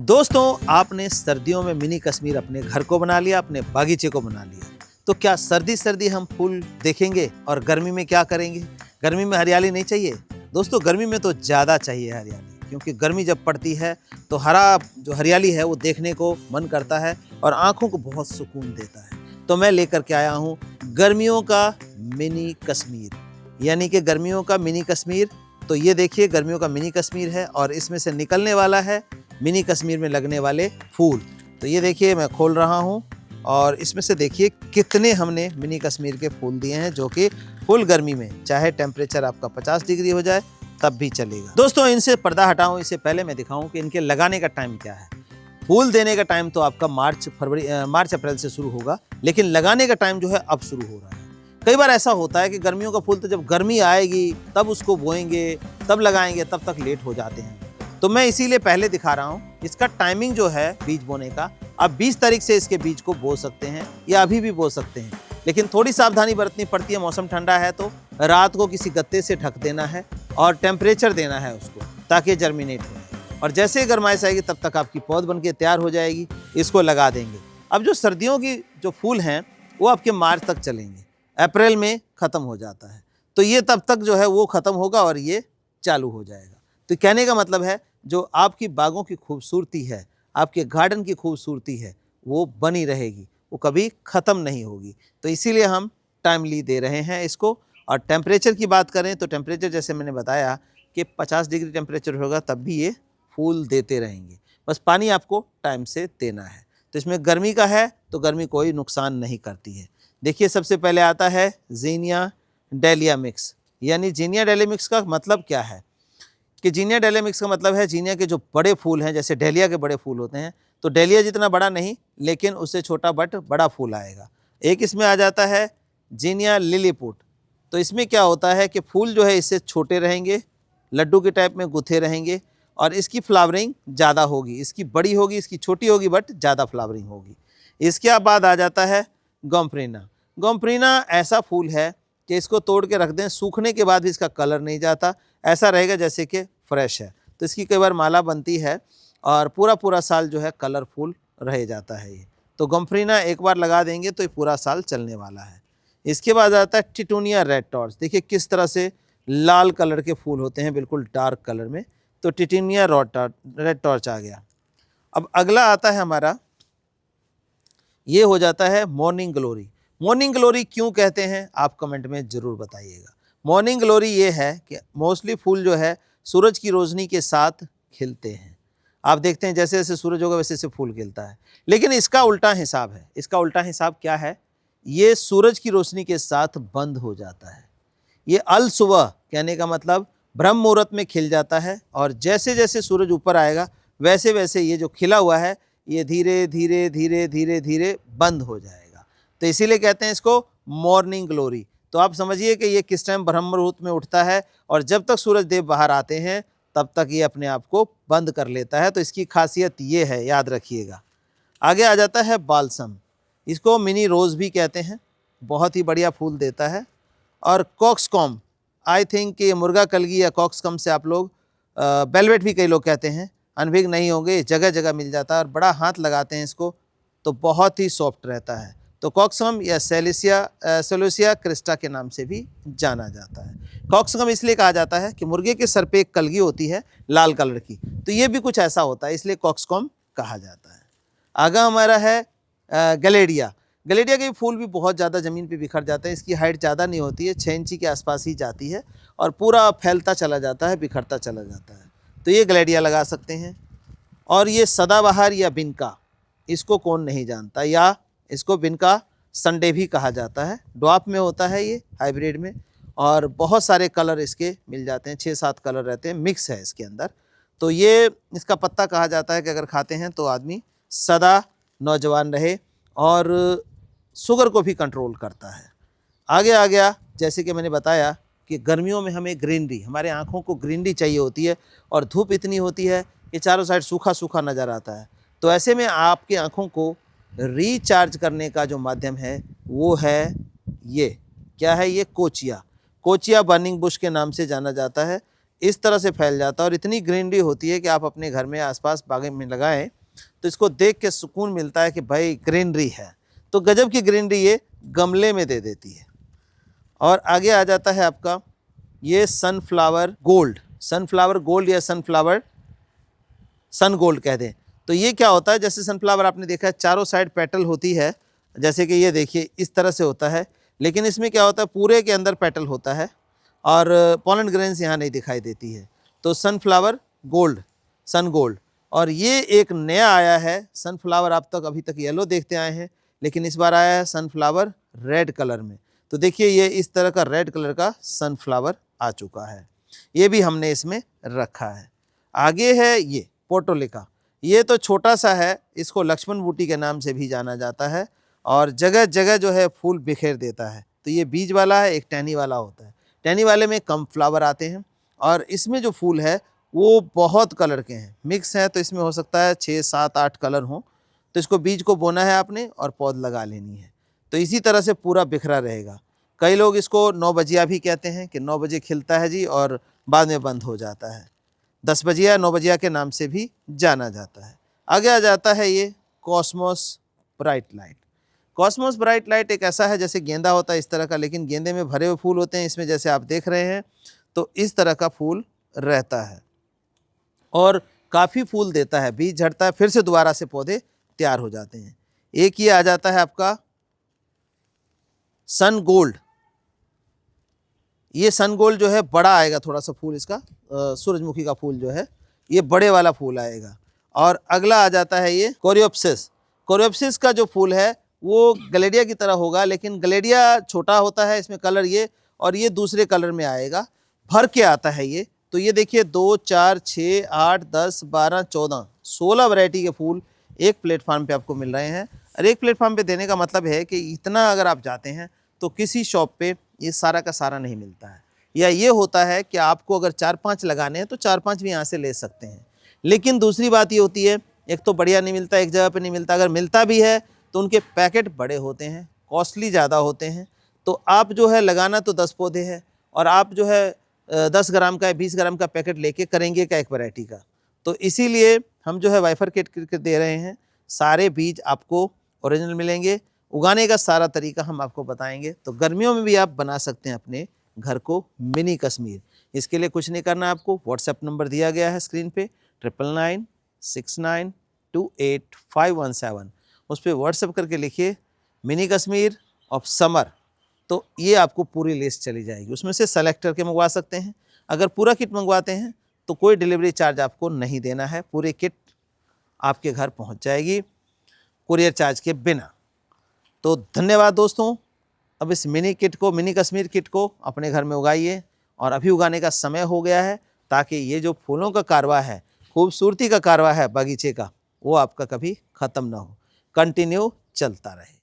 दोस्तों, आपने सर्दियों में मिनी कश्मीर अपने घर को बना लिया, अपने बागीचे को बना लिया। तो क्या सर्दी सर्दी हम फूल देखेंगे? और गर्मी में क्या करेंगे? गर्मी में हरियाली नहीं चाहिए? दोस्तों, गर्मी में तो ज़्यादा चाहिए हरियाली, क्योंकि गर्मी जब पड़ती है तो हरा जो हरियाली है वो देखने को मन करता है और आँखों को बहुत सुकून देता है। तो मैं लेकर के आया हूँ गर्मियों का मिनी कश्मीर, यानी कि गर्मियों का मिनी कश्मीर। तो ये देखिए, गर्मियों का मिनी कश्मीर है और इसमें से निकलने वाला है मिनी कश्मीर में लगने वाले फूल। तो ये देखिए, मैं खोल रहा हूँ और इसमें से देखिए कितने हमने मिनी कश्मीर के फूल दिए हैं, जो कि फुल गर्मी में चाहे टेम्परेचर आपका 50 डिग्री हो जाए तब भी चलेगा। दोस्तों, इनसे पर्दा हटाऊं इससे पहले मैं दिखाऊं कि इनके लगाने का टाइम क्या है। फूल देने का टाइम तो आपका मार्च अप्रैल से शुरू होगा, लेकिन लगाने का टाइम जो है अब शुरू हो रहा है। कई बार ऐसा होता है कि गर्मियों का फूल तो जब गर्मी आएगी तब उसको बोएंगे, तब लगाएंगे, तब तक लेट हो जाते हैं। तो मैं इसीलिए पहले दिखा रहा हूँ। इसका टाइमिंग जो है बीज बोने का, आप 20 तारीख से इसके बीज को बो सकते हैं या अभी भी बो सकते हैं, लेकिन थोड़ी सावधानी बरतनी पड़ती है। मौसम ठंडा है तो रात को किसी गत्ते से ढक देना है और टेम्परेचर देना है उसको, ताकि जर्मिनेट हो। और जैसे ही गर्माइश आएगी तब तक आपकी पौध बन के तैयार हो जाएगी, इसको लगा देंगे। अब जो सर्दियों की जो फूल हैं वो आपके मार्च तक चलेंगे, अप्रैल में ख़त्म हो जाता है। तो ये तब तक जो है वो ख़त्म होगा और ये चालू हो जाएगा। तो कहने का मतलब है, जो आपकी बागों की खूबसूरती है, आपके गार्डन की खूबसूरती है, वो बनी रहेगी, वो कभी ख़त्म नहीं होगी। तो इसीलिए हम टाइमली दे रहे हैं इसको। और टेम्परेचर की बात करें तो टेम्परेचर जैसे मैंने बताया कि 50 डिग्री टेम्परेचर होगा तब भी ये फूल देते रहेंगे। बस पानी आपको टाइम से देना है। तो इसमें गर्मी का है तो गर्मी कोई नुकसान नहीं करती है। देखिए, सबसे पहले आता है जीनिया डेलिया मिक्स। यानी जीनिया डेलिया मिक्स का मतलब क्या है कि जीनिया डेलिया मिक्स का मतलब है, जीनिया के जो बड़े फूल हैं, जैसे डेलिया के बड़े फूल होते हैं, तो डेलिया जितना बड़ा नहीं, लेकिन उससे छोटा बट बड़ा फूल आएगा। एक इसमें आ जाता है जीनिया लिलीपुट। तो इसमें क्या होता है कि फूल जो है इससे छोटे रहेंगे, लड्डू के टाइप में गुथे रहेंगे और इसकी फ्लावरिंग ज़्यादा होगी। इसकी बड़ी होगी, इसकी छोटी होगी, बट ज़्यादा फ्लावरिंग होगी। इसके बाद आ जाता है गोम्फ्रीना। गोम्फ्रीना ऐसा फूल है कि इसको तोड़ के रख दें, सूखने के बाद भी इसका कलर नहीं जाता, ऐसा रहेगा जैसे कि फ्रेश है। तो इसकी कई बार माला बनती है और पूरा पूरा साल जो है कलरफुल रह जाता है ये। तो गोम्फ्रीना एक बार लगा देंगे तो ये पूरा साल चलने वाला है। इसके बाद आता है टिटूनिया रेड टॉर्च। देखिए किस तरह से लाल कलर के फूल होते हैं, बिल्कुल डार्क कलर में। तो टिटूनिया रेड टॉर्च आ गया। अब अगला आता है हमारा, ये हो जाता है मॉर्निंग ग्लोरी। मॉर्निंग ग्लोरी क्यों कहते हैं आप कमेंट में ज़रूर बताइएगा। मॉर्निंग ग्लोरी ये है कि मोस्टली फूल जो है सूरज की रोशनी के साथ खिलते हैं। आप देखते हैं जैसे जैसे सूरज होगा वैसे वैसे फूल खिलता है, लेकिन इसका उल्टा हिसाब है। इसका उल्टा हिसाब क्या है? ये सूरज की रोशनी के साथ बंद हो जाता है। ये अल सुबह कहने का मतलब ब्रह्म मुहूर्त में खिल जाता है और जैसे जैसे सूरज ऊपर आएगा वैसे वैसे ये जो खिला हुआ है ये धीरे धीरे धीरे धीरे धीरे बंद हो जाएगा। तो इसीलिए कहते हैं इसको मॉर्निंग ग्लोरी। तो आप समझिए कि ये किस टाइम ब्रह्म मुहूर्त में उठता है और जब तक सूरज देव बाहर आते हैं तब तक ये अपने आप को बंद कर लेता है। तो इसकी खासियत ये है, याद रखिएगा। आगे आ जाता है बाल्सम। इसको मिनी रोज़ भी कहते हैं, बहुत ही बढ़िया फूल देता है। और कॉक्सकॉम, आई थिंक कि मुर्गा कलगी या कॉक्सकॉम से आप लोग वेलवेट भी कई लोग कहते हैं, अनभिज्ञ नहीं होंगे, जगह जगह मिल जाता है और बड़ा हाथ लगाते हैं इसको तो बहुत ही सॉफ्ट रहता है। तो कॉक्सकम या सेलोसिया क्रिस्टा के नाम से भी जाना जाता है। कॉक्सकम इसलिए कहा जाता है कि मुर्गे के सर पे एक कलगी होती है लाल कलर की, तो ये भी कुछ ऐसा होता है, इसलिए कॉक्सकॉम कहा जाता है। आगे हमारा है गलेडिया। गलेडिया के फूल भी बहुत ज़्यादा ज़मीन पे बिखर जाते हैं। इसकी हाइट ज़्यादा नहीं होती है, 6 इंची के आसपास ही जाती है और पूरा फैलता चला जाता है, बिखरता चला जाता है। तो ये गलेडिया लगा सकते हैं। और ये सदाबहार या बिनका, इसको कौन नहीं जानता, या इसको बिनका संडे भी कहा जाता है। ड्वार्फ में होता है ये, हाइब्रिड में, और बहुत सारे कलर इसके मिल जाते हैं, 6-7 कलर रहते हैं, मिक्स है इसके अंदर। तो ये इसका पत्ता कहा जाता है कि अगर खाते हैं तो आदमी सदा नौजवान रहे और शुगर को भी कंट्रोल करता है। आगे आ गया, जैसे कि मैंने बताया कि गर्मियों में हमें ग्रीनरी, हमारे आँखों को ग्रीनरी चाहिए होती है और धूप इतनी होती है कि चारों साइड सूखा सूखा नज़र आता है। तो ऐसे में आपकी आँखों को रिचार्ज करने का जो माध्यम है वो है ये, क्या है ये? कोचिया। कोचिया बर्निंग बुश के नाम से जाना जाता है। इस तरह से फैल जाता है और इतनी ग्रीनरी होती है कि आप अपने घर में आसपास बागें में लगाएं तो इसको देख के सुकून मिलता है कि भाई ग्रीनरी है। तो गजब की ग्रीनरी ये गमले में दे देती है। और आगे आ जाता है आपका ये सनफ्लावर गोल्ड, सनफ्लावर गोल्ड या सनफ्लावर सन गोल्ड कह दें। तो ये क्या होता है, जैसे सनफ्लावर आपने देखा है चारों साइड पेटल होती है, जैसे कि ये देखिए इस तरह से होता है, लेकिन इसमें क्या होता है पूरे के अंदर पेटल होता है और पॉलन ग्रेन्स यहाँ नहीं दिखाई देती है। तो सनफ्लावर गोल्ड, सन गोल्ड। और ये एक नया आया है सनफ्लावर, आप तक अभी तक येलो देखते आए हैं, लेकिन इस बार आया है सनफ्लावर रेड कलर में। तो देखिए ये इस तरह का रेड कलर का सनफ्लावर आ चुका है, ये भी हमने इसमें रखा है। आगे है ये पोर्टोलिका, ये तो छोटा सा है, इसको लक्ष्मण बूटी के नाम से भी जाना जाता है और जगह जगह जो है फूल बिखेर देता है। तो ये बीज वाला है, एक टहनी वाला होता है। टहनी वाले में कम फ्लावर आते हैं और इसमें जो फूल है वो बहुत कलर के हैं, मिक्स है, तो इसमें हो सकता है 6, 7, 8 कलर हों। तो इसको बीज को बोना है आपने और पौध लगा लेनी है। तो इसी तरह से पूरा बिखरा रहेगा। कई लोग इसको 9 बजिया भी कहते हैं कि 9 बजे खिलता है जी और बाद में बंद हो जाता है। 10 बजिया 9 बजिया के नाम से भी जाना जाता है। आगे आ जाता है ये Cosmos bright light. Cosmos bright light एक ऐसा है जैसे गेंदा होता है इस तरह का, लेकिन गेंदे में भरे हुए फूल होते हैं, इसमें जैसे आप देख रहे हैं तो इस तरह का फूल रहता है और काफ़ी फूल देता है, बीज झड़ता है, फिर से दोबारा से पौधे तैयार हो जाते हैं। एक ये आ जाता है आपका सन गोल्ड। ये सन गोल्ड जो है बड़ा आएगा थोड़ा सा फूल इसका, सूरजमुखी का फूल जो है ये बड़े वाला फूल आएगा। और अगला आ जाता है ये कोरियोप्सिस। कोरियोप्सिस का जो फूल है वो गलेडिया की तरह होगा, लेकिन गलेडिया छोटा होता है, इसमें कलर ये और ये दूसरे कलर में आएगा, भर के आता है ये। तो ये देखिए 2, 4, 6, 8, 10, 12, 14, 16 वैरायटी के फूल एक प्लेटफार्म पे आपको मिल रहे हैं। और एक प्लेटफार्म पे देने का मतलब है कि इतना अगर आप जाते हैं तो किसी शॉप पे ये सारा का सारा नहीं मिलता है। या ये होता है कि आपको अगर 4-5 लगाने हैं तो 4-5 भी यहाँ से ले सकते हैं। लेकिन दूसरी बात ये होती है, एक तो बढ़िया नहीं मिलता, एक जगह पे नहीं मिलता, अगर मिलता भी है तो उनके पैकेट बड़े होते हैं, कॉस्टली ज़्यादा होते हैं। तो आप जो है लगाना तो 10 पौधे हैं और आप जो है 10 ग्राम का 20 ग्राम का पैकेट लेके करेंगे क्या एक वैरायटी का। तो इसीलिए हम जो है वाइफरकेट करके दे रहे हैं। सारे बीज आपको ओरिजिनल मिलेंगे, उगाने का सारा तरीका हम आपको बताएंगे। तो गर्मियों में भी आप बना सकते हैं अपने घर को मिनी कश्मीर। इसके लिए कुछ नहीं करना, आपको व्हाट्सएप नंबर दिया गया है स्क्रीन पे 9996928517। उस पर व्हाट्सएप करके लिखिए मिनी कश्मीर ऑफ समर, तो ये आपको पूरी लिस्ट चली जाएगी। उसमें से सेलेक्ट करके मंगवा सकते हैं। अगर पूरा किट मंगवाते हैं तो कोई डिलीवरी चार्ज आपको नहीं देना है, पूरी किट आपके घर पहुंच जाएगी कुरियर चार्ज के बिना। तो धन्यवाद दोस्तों। अब इस मिनी किट को, मिनी कश्मीर किट को अपने घर में उगाइए और अभी उगाने का समय हो गया है, ताकि ये जो फूलों का कारवा है, खूबसूरती का कारवा है बगीचे का, वो आपका कभी ख़त्म ना हो, कंटिन्यू चलता रहे।